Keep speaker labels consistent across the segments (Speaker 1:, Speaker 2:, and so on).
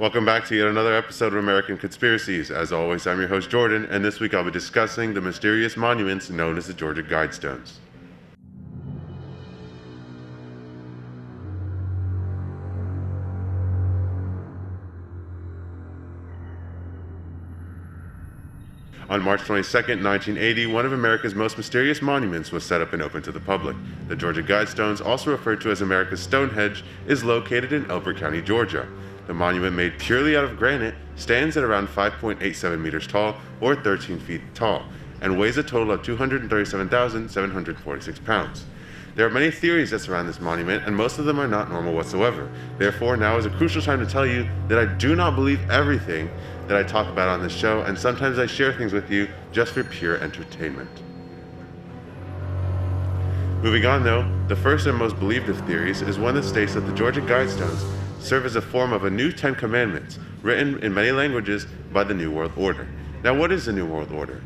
Speaker 1: Welcome back to yet another episode of American Conspiracies. As always, I'm your host Jordan, and this week I'll be discussing the mysterious monuments known as the Georgia Guidestones. On March 22, 1980, one of America's most mysterious monuments was set up and open to the public. The Georgia Guidestones, also referred to as America's Stonehenge, is located in Elbert County, Georgia. The monument, made purely out of granite, stands at around 5.87 meters tall, or 13 feet tall, and weighs a total of 237,746 pounds. There are many theories that surround this monument, and most of them are not normal whatsoever. Therefore, now is a crucial time to tell you that I do not believe everything that I talk about on this show, and sometimes I share things with you just for pure entertainment. Moving on though, the first and most believed of theories is one that states that the Georgia Guidestones serve as a form of a new 10 Commandments, written in many languages by the New World Order. Now, what is the New World Order?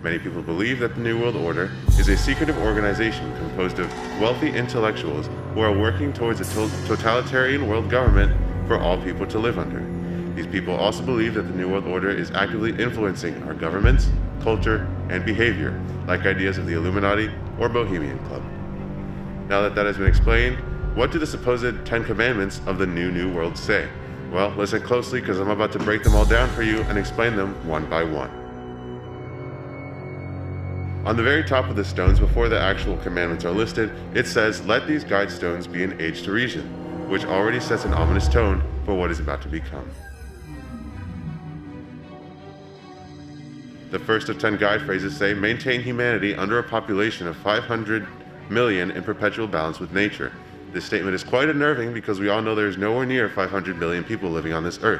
Speaker 1: Many people believe that the New World Order is a secretive organization composed of wealthy intellectuals who are working towards a totalitarian world government for all people to live under. These people also believe that the New World Order is actively influencing our governments, culture, and behavior, like ideas of the Illuminati or Bohemian Club. Now that that has been explained, what do the supposed 10 Commandments of the New World say? Well, listen closely because I'm about to break them all down for you and explain them one by one. On the very top of the stones, before the actual commandments are listed, it says, "Let these guide stones be an age to reason," which already sets an ominous tone for what is about to become. The first of 10 guide phrases say, "Maintain humanity under a population of 500 million in perpetual balance with nature." This statement is quite unnerving because we all know there is nowhere near 500 million people living on this earth.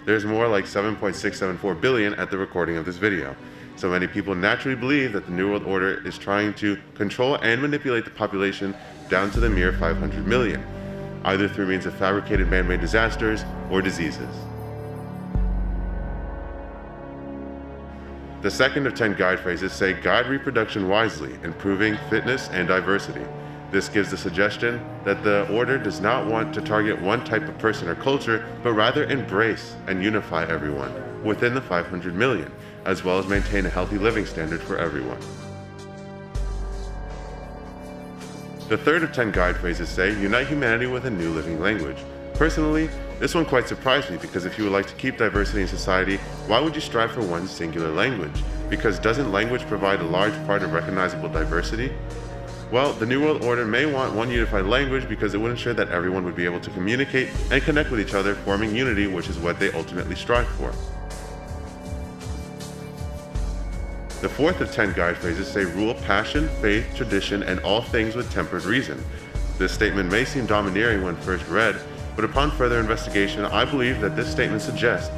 Speaker 1: There's more like 7.674 billion at the recording of this video. So many people naturally believe that the New World Order is trying to control and manipulate the population down to the mere 500 million, either through means of fabricated man-made disasters or diseases. The second of 10 guide phrases say, "Guide reproduction wisely, improving fitness and diversity." This gives the suggestion that the order does not want to target one type of person or culture, but rather embrace and unify everyone within the 500 million, as well as maintain a healthy living standard for everyone. The third of 10 guide phrases say, "Unite humanity with a new living language." Personally, this one quite surprised me because if you would like to keep diversity in society, why would you strive for one singular language? Because doesn't language provide a large part of recognizable diversity? Well, the New World Order may want one unified language because it would ensure that everyone would be able to communicate and connect with each other, forming unity, which is what they ultimately strive for. The fourth of 10 guide phrases say, "Rule passion, faith, tradition, and all things with tempered reason." This statement may seem domineering when first read, but upon further investigation, I believe that this statement suggests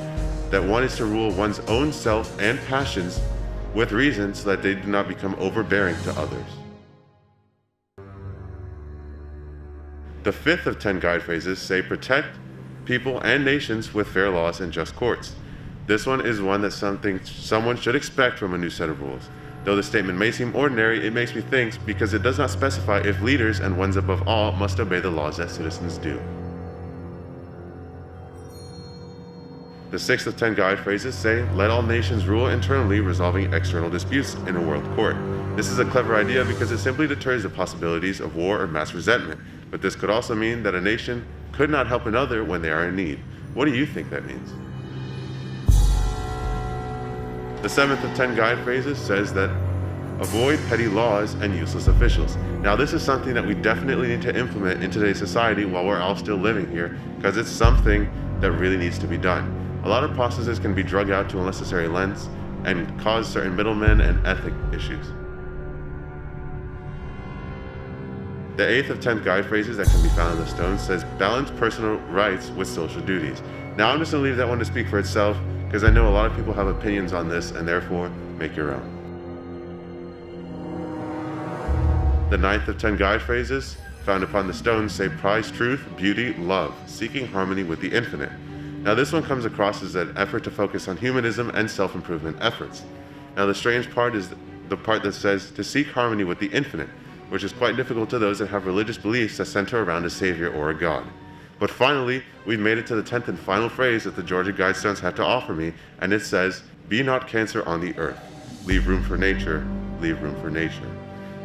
Speaker 1: that one is to rule one's own self and passions with reason so that they do not become overbearing to others. The fifth of 10 guide phrases say, "Protect people and nations with fair laws and just courts." This one is one that someone should expect from a new set of rules. Though the statement may seem ordinary, it makes me think because it does not specify if leaders and ones above all must obey the laws that citizens do. The sixth of 10 guide phrases say, "Let all nations rule internally, resolving external disputes in a world court." This is a clever idea because it simply deters the possibilities of war or mass resentment, but this could also mean that a nation could not help another when they are in need. What do you think that means? The seventh of 10 guide phrases says that, "Avoid petty laws and useless officials." Now this is something that we definitely need to implement in today's society while we're all still living here, because it's something that really needs to be done. A lot of processes can be drug out to unnecessary lengths and cause certain middlemen and ethic issues. The eighth of 10 guide phrases that can be found in the stones says, "Balance personal rights with social duties." Now I'm just going to leave that one to speak for itself because I know a lot of people have opinions on this and therefore make your own. The ninth of 10 guide phrases found upon the stones say, "Prize truth, beauty, love, seeking harmony with the infinite." Now this one comes across as an effort to focus on humanism and self-improvement efforts. Now the strange part is the part that says to seek harmony with the infinite, which is quite difficult to those that have religious beliefs that center around a savior or a god. But finally, we've made it to the 10th and final phrase that the Georgia Guidestones have to offer me, and it says, "Be not cancer on the earth. Leave room for nature. Leave room for nature."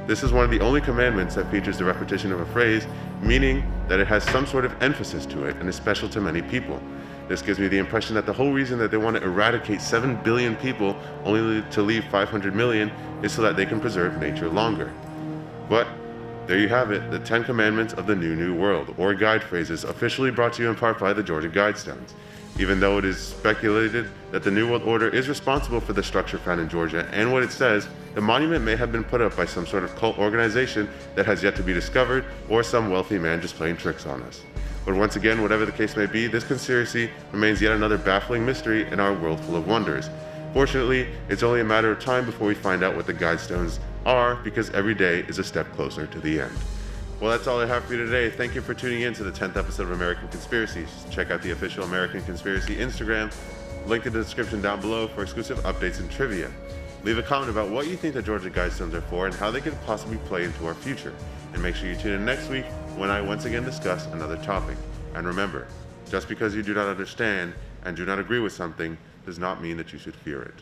Speaker 1: This is one of the only commandments that features the repetition of a phrase, meaning that it has some sort of emphasis to it and is special to many people. This gives me the impression that the whole reason that they want to eradicate 7 billion people only to leave 500 million is so that they can preserve nature longer. But there you have it, the 10 Commandments of the New World, or guide phrases, officially brought to you in part by the Georgia Guidestones. Even though it is speculated that the New World Order is responsible for the structure found in Georgia and what it says, the monument may have been put up by some sort of cult organization that has yet to be discovered, or some wealthy man just playing tricks on us. But once again, whatever the case may be, this conspiracy remains yet another baffling mystery in our world full of wonders. Fortunately, it's only a matter of time before we find out what the Guidestones are, because every day is a step closer to the end. Well, that's all I have for you today. Thank you for tuning in to the 10th episode of American Conspiracies. Check out the official American Conspiracy Instagram, link in the description down below for exclusive updates and trivia. Leave a comment about what you think the Georgia Guidestones are for and how they could possibly play into our future. And make sure you tune in next week when I once again discuss another topic. And remember, just because you do not understand and do not agree with something does not mean that you should fear it.